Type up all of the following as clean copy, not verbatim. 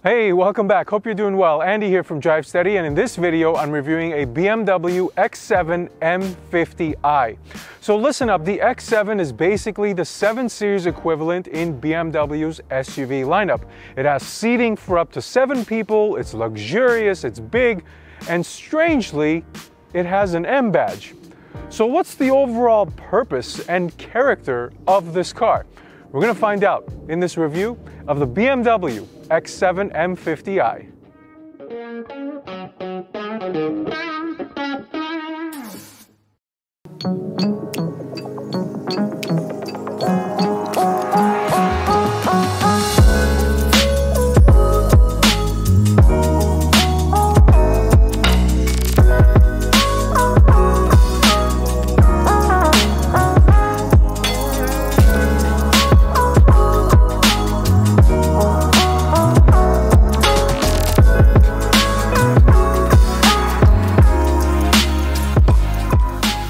Hey, welcome back. Hope you're doing well. Andy here from Drive Steady, and in this video I'm reviewing a BMW X7 M50i. So listen up, the X7 is basically the 7 Series equivalent in BMW's SUV lineup. It has seating for up to 7 people, it's luxurious, it's big, and strangely, it has an M badge. So what's the overall purpose and character of this car? We're going to find out in this review of the BMW X7 M50i.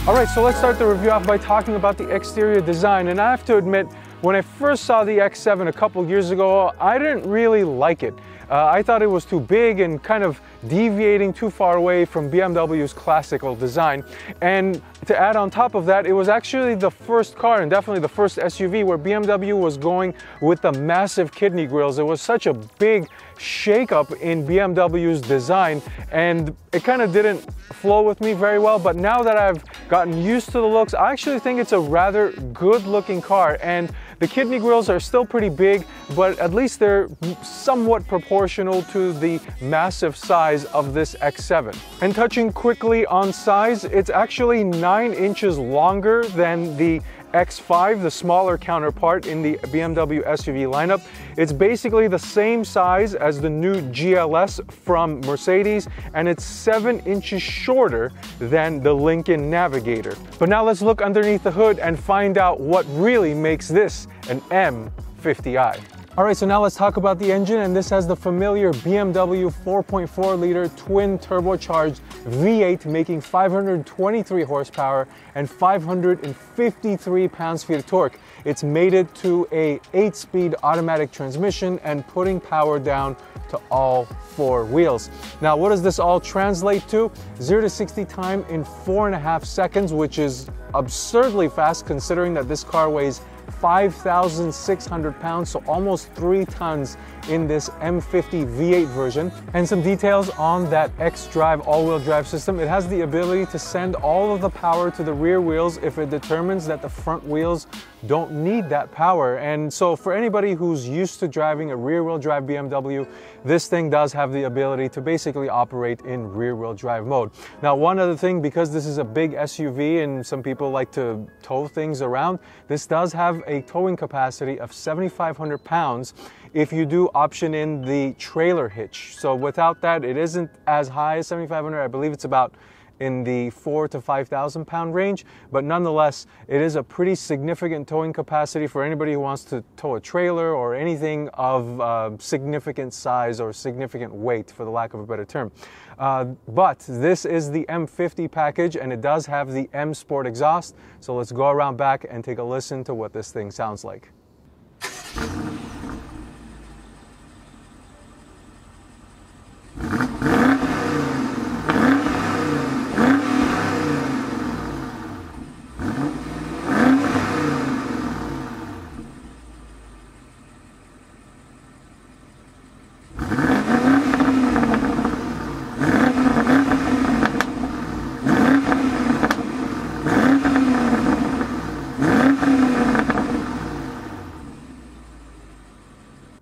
Alright, so let's start the review off by talking about the exterior design, and I have to admit, when I first saw the X7 a couple years ago, I didn't really like it. I thought it was too big and kind of deviating too far away from BMW's classical design. And to add on top of that, it was actually the first car and definitely the first SUV where BMW was going with the massive kidney grills. It was such a big shakeup in BMW's design, and it kind of didn't flow with me very well. But now that I've gotten used to the looks, I actually think it's a rather good looking car, and the kidney grills are still pretty big, but at least they're somewhat proportional to the massive size of this X7. And touching quickly on size, it's actually 9 inches longer than the X5, the smaller counterpart in the BMW SUV lineup. It's basically the same size as the new GLS from Mercedes, and it's 7 inches shorter than the Lincoln Navigator. But now let's look underneath the hood and find out what really makes this an M50i. Alright, so now let's talk about the engine, and this has the familiar BMW 4.4 liter twin turbocharged V8 making 523 horsepower and 553 pounds-feet of torque. It's mated to a 8-speed automatic transmission and putting power down to all 4 wheels. Now, what does this all translate to? 0 to 60 time in 4.5 seconds, which is absurdly fast considering that this car weighs 5,600 pounds, so almost 3 tons in this M50 V8 version. And some details on that X-Drive all-wheel drive system. It has the ability to send all of the power to the rear wheels if it determines that the front wheels don't need that power. And so for anybody who's used to driving a rear-wheel drive BMW, this thing does have the ability to basically operate in rear-wheel drive mode. Now, one other thing, because this is a big SUV and some people like to tow things around, this does have a towing capacity of 7,500 pounds if you do option in the trailer hitch. So without that, it isn't as high as 7,500. I believe it's about in the 4,000 to 5,000 pound range, but nonetheless, it is a pretty significant towing capacity for anybody who wants to tow a trailer or anything of significant size or significant weight, for the lack of a better term. But this is the M50 package, and it does have the M Sport exhaust. So let's go around back and take a listen to what this thing sounds like.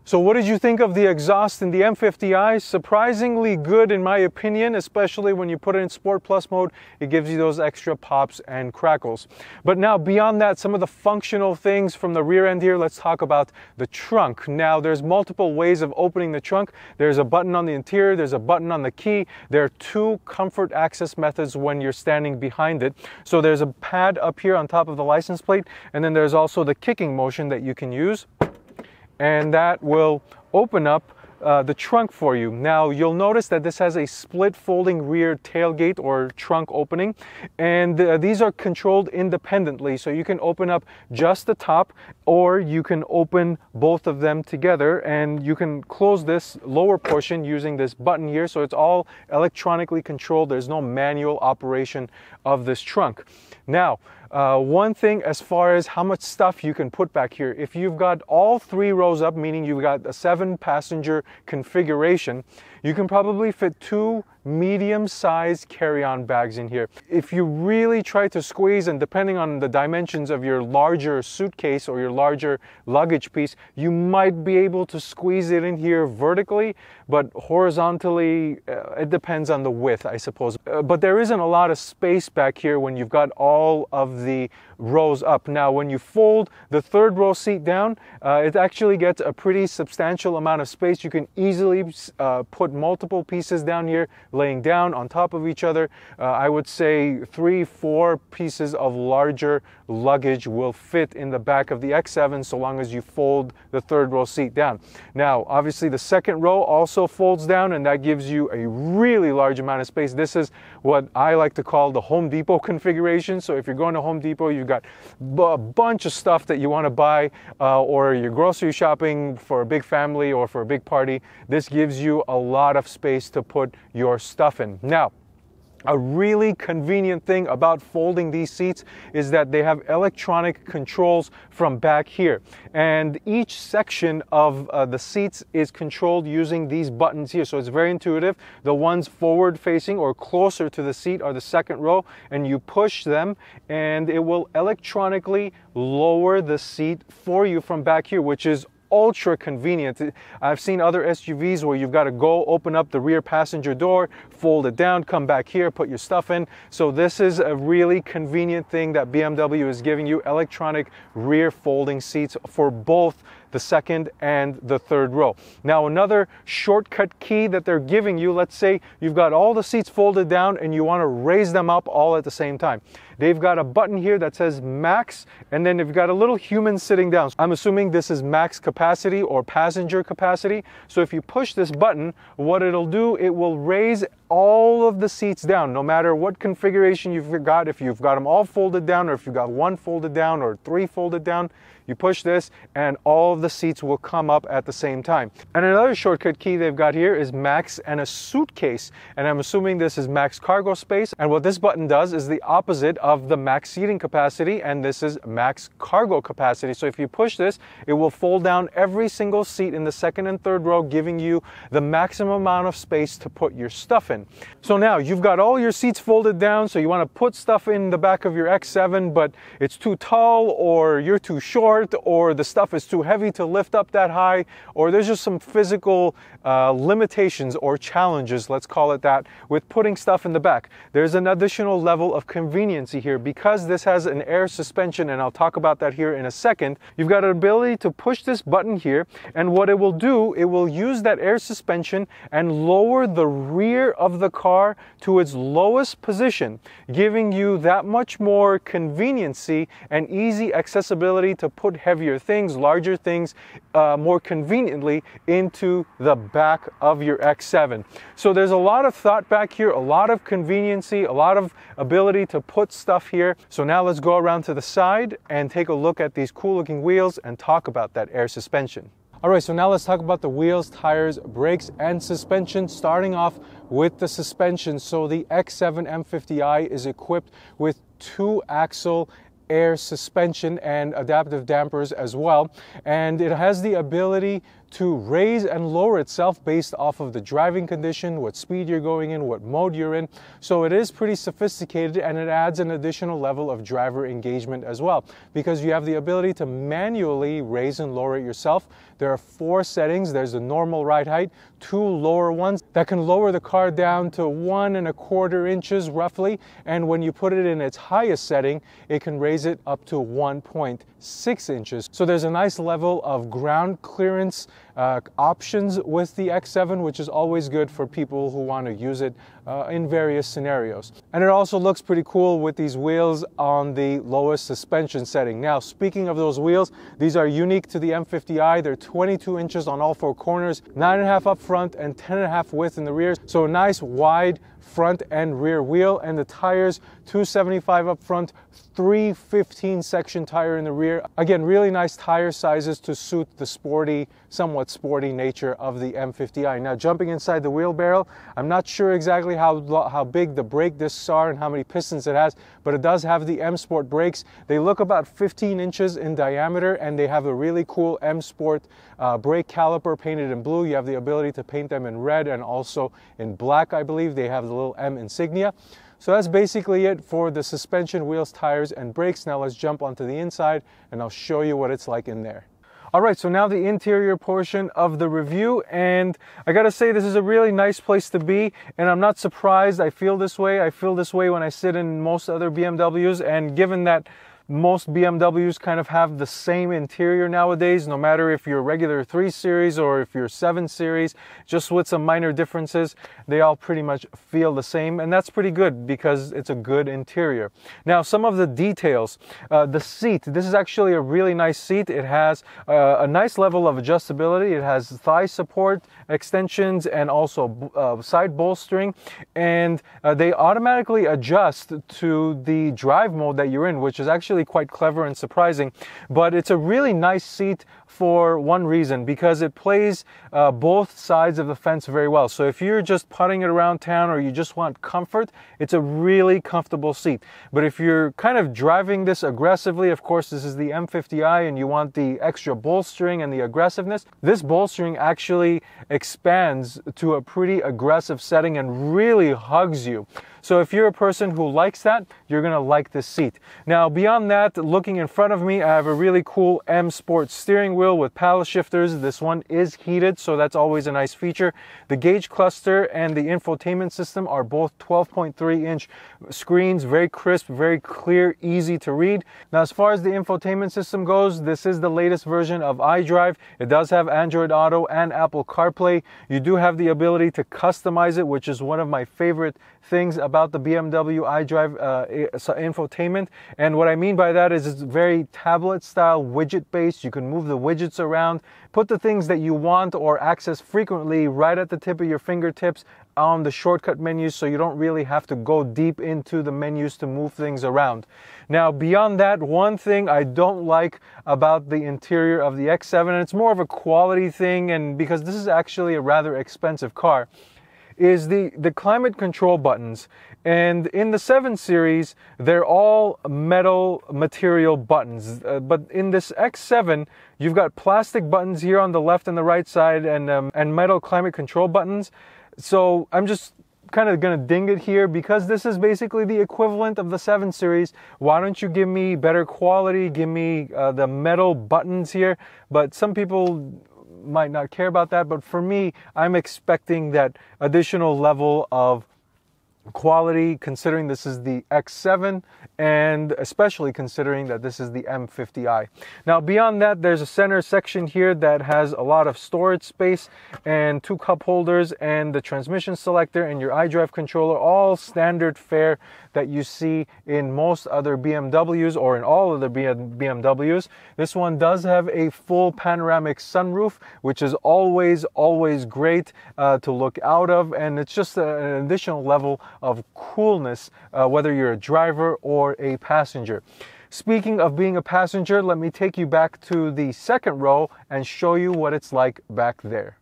So what did you think of the exhaust in the M50i? Surprisingly good in my opinion, especially when you put it in Sport Plus mode. It gives you those extra pops and crackles. But now beyond that, some of the functional things from the rear end here, let's talk about the trunk. Now there's multiple ways of opening the trunk. There's a button on the interior, there's a button on the key. There are 2 comfort access methods when you're standing behind it. So there's a pad up here on top of the license plate, and then there's also the kicking motion that you can use. And that will open up the trunk for you. Now you'll notice that this has a split folding rear tailgate or trunk opening, and these are controlled independently, so you can open up just the top or you can open both of them together, and you can close this lower portion using this button here. So it's all electronically controlled. There's no manual operation of this trunk. Now one thing as far as how much stuff you can put back here, if you've got all 3 rows up, meaning you've got a 7-passenger configuration, you can probably fit 2 medium-sized carry-on bags in here. If you really try to squeeze, and depending on the dimensions of your larger suitcase or your larger luggage piece, you might be able to squeeze it in here vertically, but horizontally, it depends on the width, I suppose. But there isn't a lot of space back here when you've got all of the rows up. Now, when you fold the 3rd row seat down, it actually gets a pretty substantial amount of space. You can easily put multiple pieces down here, laying down on top of each other. I would say 3-4 pieces of larger luggage will fit in the back of the X7 so long as you fold the 3rd row seat down. Now, obviously the 2nd row also folds down, and that gives you a really large amount of space. This is what I like to call the Home Depot configuration. So if you're going to Home Depot, you've got a bunch of stuff that you want to buy, or you're grocery shopping for a big family or for a big party. This gives you a lot of space to put your stuff in. Now, a really convenient thing about folding these seats is that they have electronic controls from back here. And each section of the seats is controlled using these buttons here. So it's very intuitive. The ones forward facing or closer to the seat are the 2nd row, and you push them and it will electronically lower the seat for you from back here, which is ultra convenient. I've seen other SUVs where you've got to go open up the rear passenger door, fold it down, come back here, put your stuff in. So this is a really convenient thing that BMW is giving you, electronic rear folding seats for both the 2nd and the 3rd row. Now, another shortcut key that they're giving you, let's say you've got all the seats folded down and you want to raise them up all at the same time. They've got a button here that says max, and then they've got a little human sitting down. I'm assuming this is max capacity or passenger capacity. So if you push this button, what it'll do, it will raise all of the seats down, no matter what configuration you've got. If you've got them all folded down, or if you've got 1 folded down or 3 folded down, you push this and all of the seats will come up at the same time. And another shortcut key they've got here is max and a suitcase. And I'm assuming this is max cargo space. And what this button does is the opposite of the max seating capacity, and this is max cargo capacity. So if you push this, it will fold down every single seat in the 2nd and 3rd row, giving you the maximum amount of space to put your stuff in. So now you've got all your seats folded down, so you want to put stuff in the back of your X7, but it's too tall, or you're too short, or the stuff is too heavy to lift up that high, or there's just some physical limitations or challenges, let's call it that, with putting stuff in the back. There's an additional level of conveniency here. Because this has an air suspension, and I'll talk about that here in a second, you've got an ability to push this button here, and what it will do, it will use that air suspension and lower the rear of the car to its lowest position, giving you that much more conveniency and easy accessibility to put heavier things, larger things, more conveniently into the back of your X7. So there's a lot of thought back here, a lot of conveniency, a lot of ability to put stuff here. So now let's go around to the side and take a look at these cool looking wheels and talk about that air suspension. All right, so now let's talk about the wheels, tires, brakes, and suspension, starting off with the suspension. So the X7 M50i is equipped with 2-axle air suspension and adaptive dampers as well, and it has the ability to raise and lower itself based off of the driving condition, what speed you're going in, what mode you're in. So it is pretty sophisticated, and it adds an additional level of driver engagement as well, because you have the ability to manually raise and lower it yourself. There are 4 settings. There's the normal ride height, 2 lower ones that can lower the car down to 1¼ inches roughly, and when you put it in its highest setting, it can raise it up to 1.6 inches. So there's a nice level of ground clearance options with the X7, which is always good for people who want to use it in various scenarios. And it also looks pretty cool with these wheels on the lowest suspension setting. Now, speaking of those wheels, these are unique to the M50i. They're 22 inches on all four corners, 9.5 up front and 10.5 width in the rear. So a nice wide front and rear wheel, and the tires 275 up front, 315 section tire in the rear. Again, really nice tire sizes to suit the sporty, somewhat sporty nature of the M50i. Now, jumping inside the wheelbarrow, I'm not sure exactly how big the brake discs are and how many pistons it has, but it does have the M Sport brakes. They look about 15 inches in diameter, and they have a really cool M Sport brake caliper painted in blue. You have the ability to paint them in red and also in black, I believe. They have the little M insignia. So that's basically it for the suspension, wheels, tires, and brakes. Now let's jump onto the inside and I'll show you what it's like in there. All right, so now the interior portion of the review, and I gotta say this is a really nice place to be, and I'm not surprised I feel this way. I feel this way when I sit in most other BMWs, and given that most BMWs kind of have the same interior nowadays, no matter if you're regular 3 Series or if you're 7 Series, just with some minor differences, they all pretty much feel the same, and that's pretty good because it's a good interior. Now, some of the details. The seat, this is actually a really nice seat. It has a nice level of adjustability. It has thigh support, extensions, and also side bolstering, and they automatically adjust to the drive mode that you're in, which is actually quite clever and surprising. But it's a really nice seat for one reason, because it plays both sides of the fence very well. So if you're just putting it around town or you just want comfort, it's a really comfortable seat. But if you're kind of driving this aggressively, of course this is the M50i and you want the extra bolstering and the aggressiveness, this bolstering actually expands to a pretty aggressive setting and really hugs you. So if you're a person who likes that, you're gonna like this seat. Now, beyond that, looking in front of me, I have a really cool M Sport steering wheel with paddle shifters. This one is heated, so that's always a nice feature. The gauge cluster and the infotainment system are both 12.3-inch screens, very crisp, very clear, easy to read. Now, as far as the infotainment system goes, this is the latest version of iDrive. It does have Android Auto and Apple CarPlay. You do have the ability to customize it, which is one of my favorite things about the BMW iDrive infotainment. And what I mean by that is it's very tablet style, widget based. You can move the widgets around, put the things that you want or access frequently right at the tip of your fingertips on the shortcut menus, so you don't really have to go deep into the menus to move things around. Now, beyond that, one thing I don't like about the interior of the X7, and it's more of a quality thing, and because this is actually a rather expensive car, is the climate control buttons. And in the 7 Series, they're all metal material buttons. But in this X7, you've got plastic buttons here on the left and the right side, and metal climate control buttons. So I'm just kind of gonna ding it here, because this is basically the equivalent of the 7 Series. Why don't you give me better quality, give me the metal buttons here? But some people might not care about that, but for me, I'm expecting that additional level of quality, considering this is the X7 and especially considering that this is the M50i. Now, beyond that, there's a center section here that has a lot of storage space and 2 cup holders and the transmission selector and your iDrive controller, all standard fare that you see in most other BMWs or in all other BMWs. This one does have a full panoramic sunroof, which is always great to look out of, and it's just an additional level of coolness, whether you're a driver or a passenger. Speaking of being a passenger, let me take you back to the second row and show you what it's like back there.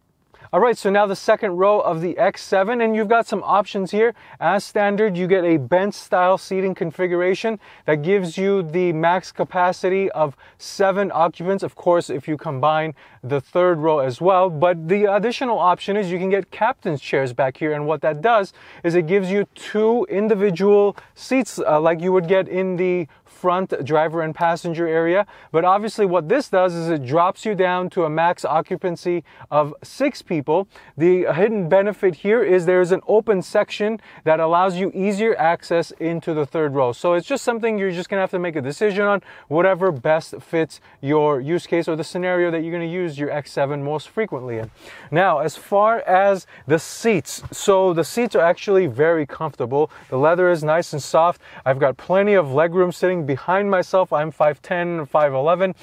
All right, so now the second row of the X7, and you've got some options here. As standard, you get a bench style seating configuration that gives you the max capacity of 7 occupants, of course, if you combine the third row as well. But the additional option is you can get captain's chairs back here, and what that does is it gives you 2 individual seats like you would get in the front driver and passenger area. But obviously what this does is it drops you down to a max occupancy of 6 people. The hidden benefit here is there's an open section that allows you easier access into the third row. So it's just something you're just gonna have to make a decision on, whatever best fits your use case or the scenario that you're gonna use your X7 most frequently in. Now, as far as the seats, so the seats are actually very comfortable. The leather is nice and soft. I've got plenty of legroom sitting behind myself. I'm 5'10", 5'11",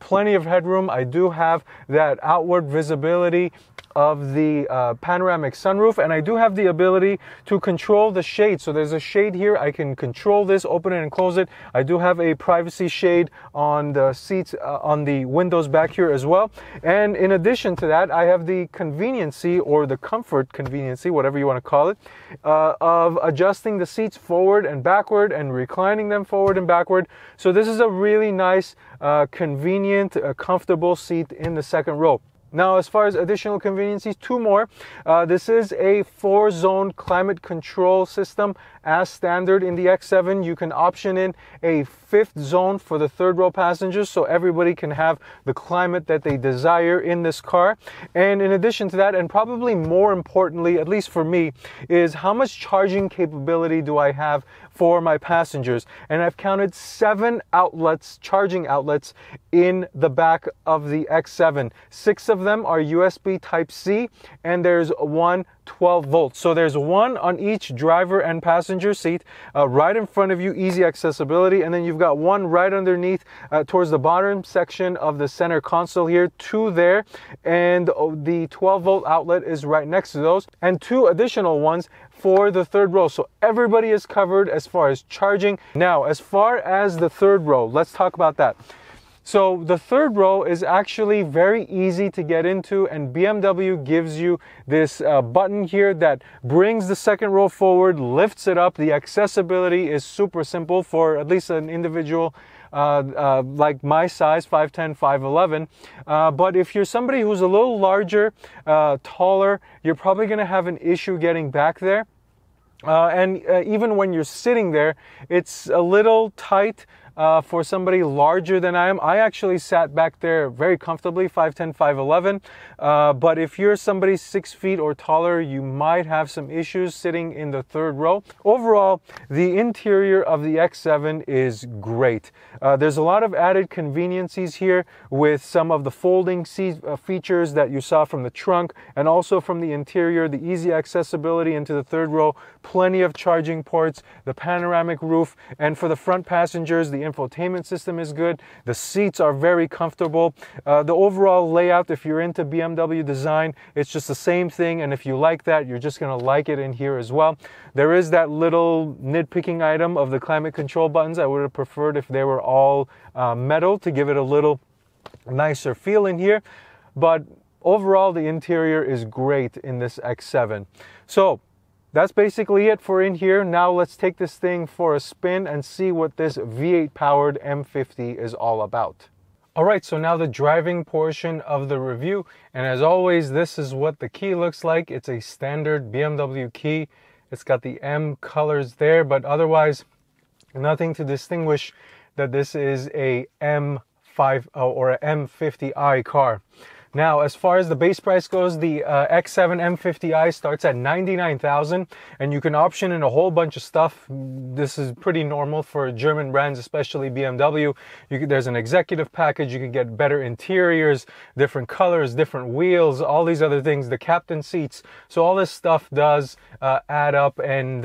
plenty of headroom. I do have that outward visibility of the panoramic sunroof, and I do have the ability to control the shade. So there's a shade here. I can control this, open it and close it. I do have a privacy shade on the seats, on the windows back here as well. And in addition to that, I have the conveniency, or the comfort conveniency, whatever you want to call it, of adjusting the seats forward and backward and reclining them forward and backward. So this is a really nice, convenient, comfortable seat in the second row. Now, as far as additional conveniences, 2 more. This is a 4-zone climate control system as standard in the X7. You can option in a 5th zone for the third row passengers, so everybody can have the climate that they desire in this car. And in addition to that, and probably more importantly, at least for me, is how much charging capability do I have for my passengers. And I've counted 7 outlets, charging outlets, in the back of the X7. 6 of them are USB Type-C, and there's one 12 volts. So there's one on each driver and passenger seat, right in front of you, easy accessibility. And then you've got one right underneath, towards the bottom section of the center console here, 2 there. And the 12 volt outlet is right next to those, and 2 additional ones for the third row. So everybody is covered as far as charging. Now, as far as the third row, let's talk about that. So the third row is actually very easy to get into, and BMW gives you this button here that brings the second row forward, lifts it up. The accessibility is super simple for at least an individual like my size, 5'10", 5'11". But if you're somebody who's a little larger, taller, you're probably going to have an issue getting back there. And even when you're sitting there, it's a little tight. For somebody larger than I am. I actually sat back there very comfortably, 5'10", 5'11". But if you're somebody 6 feet or taller, you might have some issues sitting in the third row. Overall, the interior of the X7 is great. There's a lot of added conveniences here with some of the folding seat features that you saw from the trunk, and also from the interior, the easy accessibility into the third row, plenty of charging ports, the panoramic roof, and for the front passengers, the infotainment system is good. The seats are very comfortable. The overall layout, if you're into BMW design, it's just the same thing, and if you like that, you're just gonna like it in here as well. There is that little nitpicking item of the climate control buttons. I would have preferred if they were all metal to give it a little nicer feel in here, but overall the interior is great in this X7. So that's basically it for in here. Now let's take this thing for a spin and see what this V8 powered M50 is all about. All right, so now the driving portion of the review. And as always, this is what the key looks like. It's a standard BMW key. It's got the M colors there, but otherwise nothing to distinguish that this is a M5 or a M50i car. Now, as far as the base price goes, the X7 M50i starts at $99,000, and you can option in a whole bunch of stuff. This is pretty normal for German brands, especially BMW. There's an executive package. You can get better interiors, different colors, different wheels, all these other things, the captain seats. So all this stuff does add up and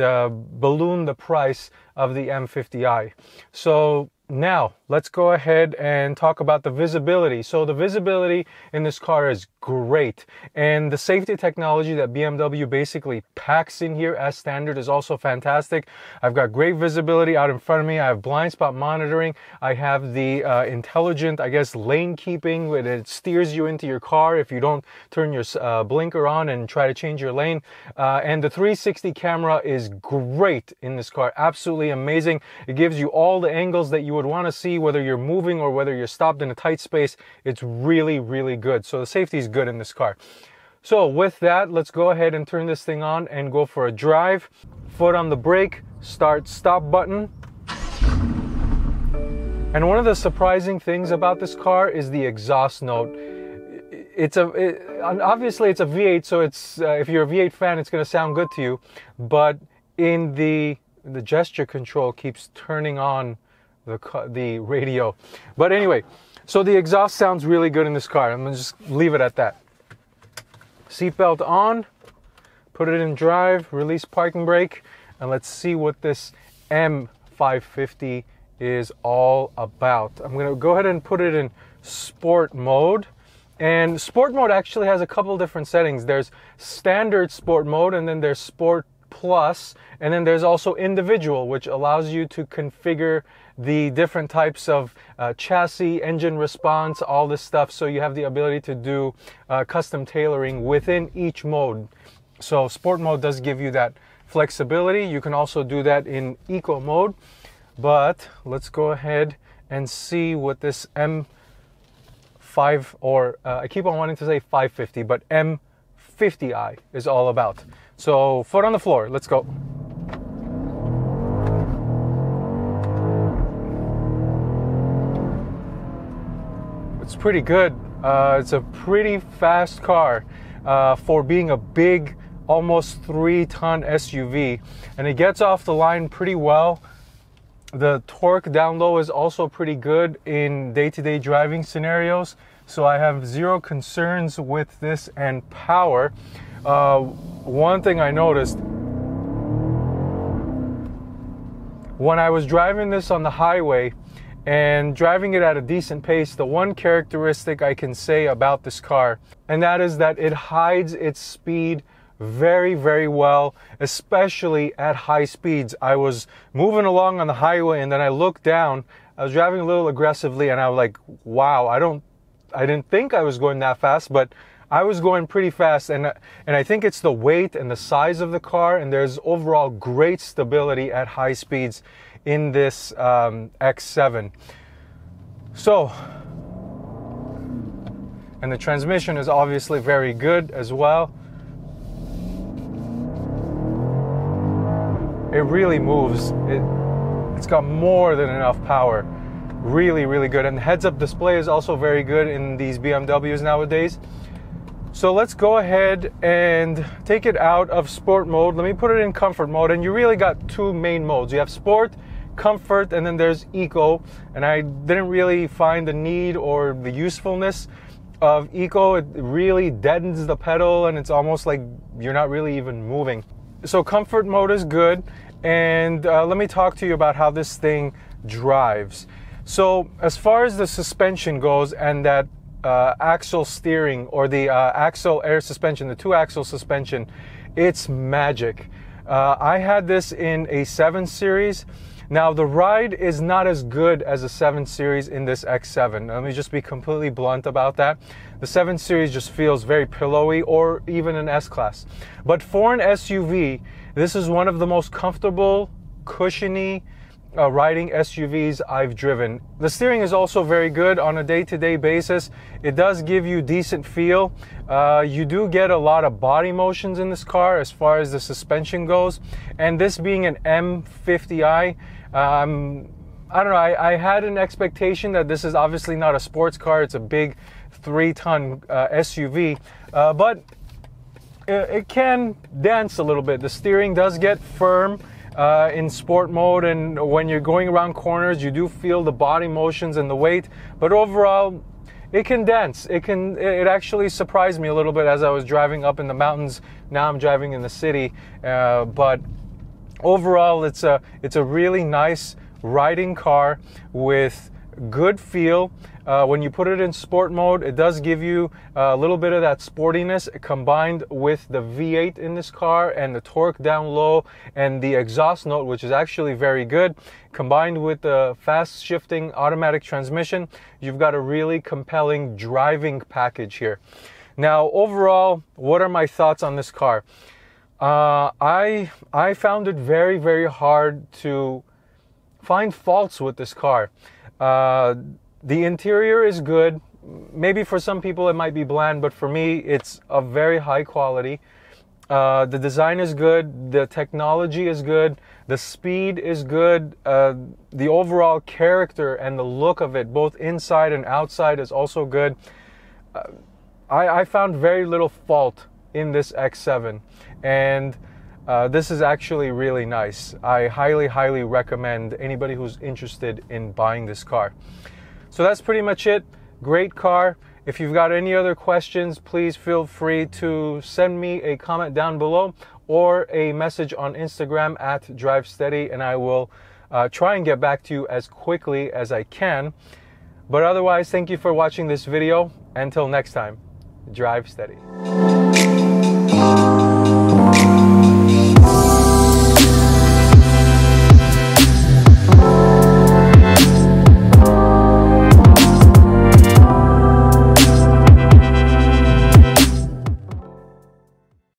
balloon the price of the M50i. So now, let's go ahead and talk about the visibility. So the visibility in this car is great, and the safety technology that BMW basically packs in here as standard is also fantastic. I've got great visibility out in front of me. I have blind spot monitoring. I have the intelligent, I guess, lane keeping, where it steers you into your car if you don't turn your blinker on and try to change your lane. And the 360 camera is great in this car, absolutely amazing. It gives you all the angles that you would want to see, whether you're moving or whether you're stopped in a tight space. It's really, really good. So the safety is good in this car. So with that, let's go ahead and turn this thing on and go for a drive. Foot on the brake, start stop button. And one of the surprising things about this car is the exhaust note. Obviously it's a V8, so it's if you're a V8 fan, it's going to sound good to you. But in the gesture control keeps turning on the radio. But anyway, so the exhaust sounds really good in this car. I'm going to just leave it at that. Seatbelt on, put it in drive, release parking brake, and let's see what this M550 is all about. I'm going to go ahead and put it in sport mode. And sport mode actually has a couple different settings. There's standard sport mode, and then there's sport plus, and then there's also individual, which allows you to configure the different types of chassis, engine response, all this stuff. So you have the ability to do custom tailoring within each mode. So sport mode does give you that flexibility. You can also do that in eco mode. But let's go ahead and see what this I keep on wanting to say 550, but M50i is all about. So foot on the floor, let's go. It's pretty good. It's a pretty fast car for being a big, almost 3-ton SUV, and it gets off the line pretty well. The torque down low is also pretty good in day-to-day driving scenarios, so I have zero concerns with this. And power, one thing I noticed when I was driving this on the highway and driving it at a decent pace, the one characteristic I can say about this car, and that is that it hides its speed very, very well, especially at high speeds. I was moving along on the highway and then I looked down. I was driving a little aggressively and I was like, wow, I didn't think I was going that fast, but I was going pretty fast. And I think it's the weight and the size of the car, and there's overall great stability at high speeds in this X7. So, and the transmission is obviously very good as well. It really moves. It's got more than enough power. Really, really good. And the heads-up display is also very good in these BMWs nowadays. So let's go ahead and take it out of sport mode. Let me put it in comfort mode. And you really got two main modes. You have sport, comfort, and then there's eco. And I didn't really find the need or the usefulness of eco. It really deadens the pedal and it's almost like you're not really even moving. So comfort mode is good, and let me talk to you about how this thing drives. So as far as the suspension goes and that axle steering, or the axle air suspension, the 2-axle suspension, it's magic. I had this in a 7 Series. Now the ride is not as good as a 7 Series in this X7. Let me just be completely blunt about that. The 7 Series just feels very pillowy, or even an S-Class. But for an SUV, this is one of the most comfortable, cushiony riding SUVs I've driven. The steering is also very good on a day-to-day basis. It does give you decent feel. You do get a lot of body motions in this car as far as the suspension goes. And this being an M50i, I don't know, I had an expectation that this is obviously not a sports car. It's a big 3-ton SUV, but it can dance a little bit. The steering does get firm in sport mode, and when you're going around corners, you do feel the body motions and the weight, but overall it can dance. It actually surprised me a little bit as I was driving up in the mountains. Now I'm driving in the city, but overall it's a really nice riding car with good feel. When you put it in sport mode, it does give you a little bit of that sportiness combined with the V8 in this car and the torque down low and the exhaust note, which is actually very good. Combined with the fast shifting automatic transmission, you've got a really compelling driving package here. Now, overall, what are my thoughts on this car? I found it very, very hard to find faults with this car. The interior is good. Maybe for some people it might be bland, but for me it's of very high quality. The design is good. The technology is good. The speed is good. The overall character and the look of it, both inside and outside, is also good. I found very little fault in this X7, and this is actually really nice. I highly recommend anybody who's interested in buying this car. So that's pretty much it. Great car. If you've got any other questions, please feel free to send me a comment down below or a message on Instagram at DriveSteady, and I will try and get back to you as quickly as I can. But otherwise, thank you for watching this video. Until next time, drive steady.